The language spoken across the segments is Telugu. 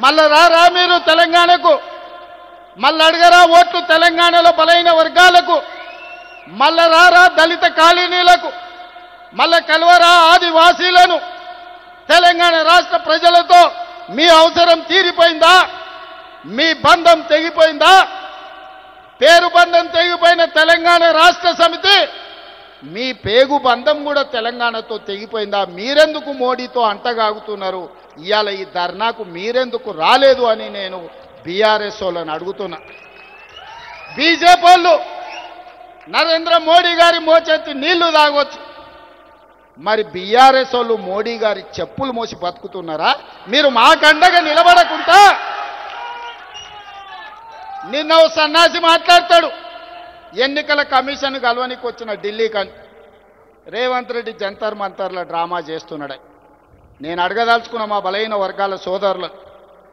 మళ్ళా రారా మీరు తెలంగాణకు, మళ్ళీ అడగరా ఓట్లు తెలంగాణలో బలైన వర్గాలకు, మళ్ళా రారా దళిత కాలనీలకు, మళ్ళా కలవరా ఆదివాసీలను. తెలంగాణ రాష్ట్ర ప్రజలతో మీ అవసరం తీరిపోయిందా? మీ బంధం తెగిపోయిందా? పేరు బంధం తెగిపోయిన తెలంగాణ రాష్ట్ర సమితి మీ పేగు బంధం కూడా తెలంగాణతో తెగిపోయిందా? మీరెందుకు మోడీతో అంటగాగుతున్నారు? ఇవాళ ఈ ధర్నాకు మీరెందుకు రాలేదు అని నేను బీఆర్ఎస్ వాళ్ళని అడుగుతున్నా. బీజేపీ వాళ్ళు నరేంద్ర మోడీ గారి మోచెత్తి నీళ్లు తాగొచ్చు, మరి బీఆర్ఎస్ వాళ్ళు మోడీ గారి చెప్పులు మోసి బతుకుతున్నారా? మీరు మాకండగా నిలబడకుండా నిన్న ఓ సన్నాసి మాట్లాడతాడు, ఎన్నికల కమిషన్ కలవనికి వచ్చిన ఢిల్లీకి రేవంత్ రెడ్డి జంతర్ మంతర్ల డ్రామా చేస్తున్నాడు. నేను అడగదలుచుకున్న మా బలైన వర్గాల సోదరులు,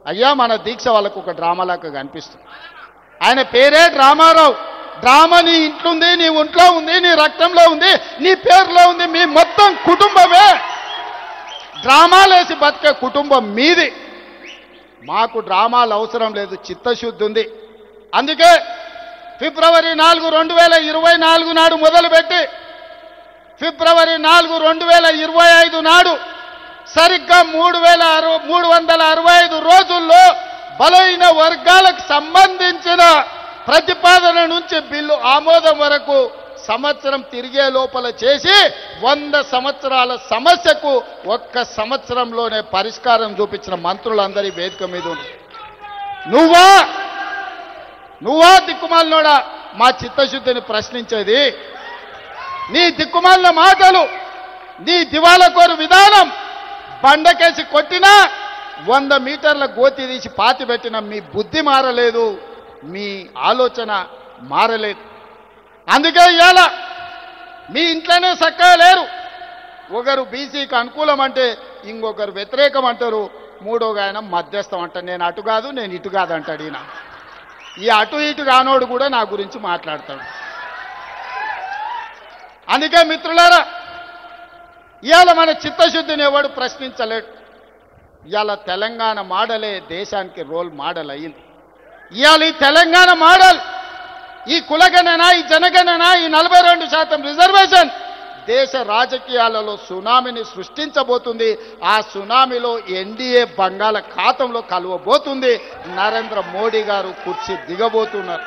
అయ్యా మన దీక్ష వాళ్ళకు ఒక డ్రామాలాగా కనిపిస్తుంది. ఆయన పేరే డ్రామారావు. డ్రామా నీ ఇంట్లో ఉంది, నీ ఒంట్లో ఉంది, నీ రక్తంలో ఉంది, నీ పేరులో ఉంది. మీ మొత్తం కుటుంబమే డ్రామాలేసి బతికే కుటుంబం మీది. మాకు డ్రామాలు అవసరం లేదు, చిత్తశుద్ధి ఉంది. అందుకే ఫిబ్రవరి 4, 2024 నాడు మొదలుపెట్టి ఫిబ్రవరి 4, 2025 నాడు సరిగ్గా 365 రోజుల్లో బలైన వర్గాలకు సంబంధించిన ప్రతిపాదన నుంచి బిల్లు ఆమోదం వరకు సంవత్సరం తిరిగే లోపల చేసి 100 సంవత్సరాల సమస్యకు 1 సంవత్సరంలోనే పరిష్కారం చూపించిన మంత్రులందరి వేదిక మీద ఉంది. నువ్వా దిక్కుమాలినోడా మా చిత్తశుద్ధిని ప్రశ్నించేది? నీ దిక్కుమాలిన మాటలు, నీ దివాలకోరు విధానం, బండకేసి కొట్టినా 100 మీటర్ల గోతి తీసి పాతి పెట్టిన మీ బుద్ధి మారలేదు, మీ ఆలోచన మారలేదు. అందుకే ఇవాళ మీ ఇంట్లోనే చక్కగా లేరు. ఒకరు బీసీకి అనుకూలం అంటే ఇంకొకరు వ్యతిరేకం అంటారు, మూడోగా ఆయన మధ్యస్థం అంటారు. నేను అటు కాదు, నేను ఇటు కాదు అంటాడు. ఈయన ఈ అటు ఇటు కానోడు కూడా నా గురించి మాట్లాడతాడు. అందుకే మిత్రులారా, ఇవాళ మన చిత్తశుద్ధిని ఎవడు ప్రశ్నించలేడు. ఇవాళ తెలంగాణ మోడలే దేశానికి రోల్ మోడల్ అయింది. ఇవాళ ఈ తెలంగాణ మోడల్, ఈ కులగణన, ఈ జనగణన, ఈ 42% రిజర్వేషన్ దేశ రాజకీయాలలో సునామీని సృష్టించబోతుంది. ఆ సునామీలో ఎన్డీఏ బంగాళాఖాతంలో కలవబోతుంది. నరేంద్ర మోడీ గారు కుర్చీ దిగబోతున్నారు.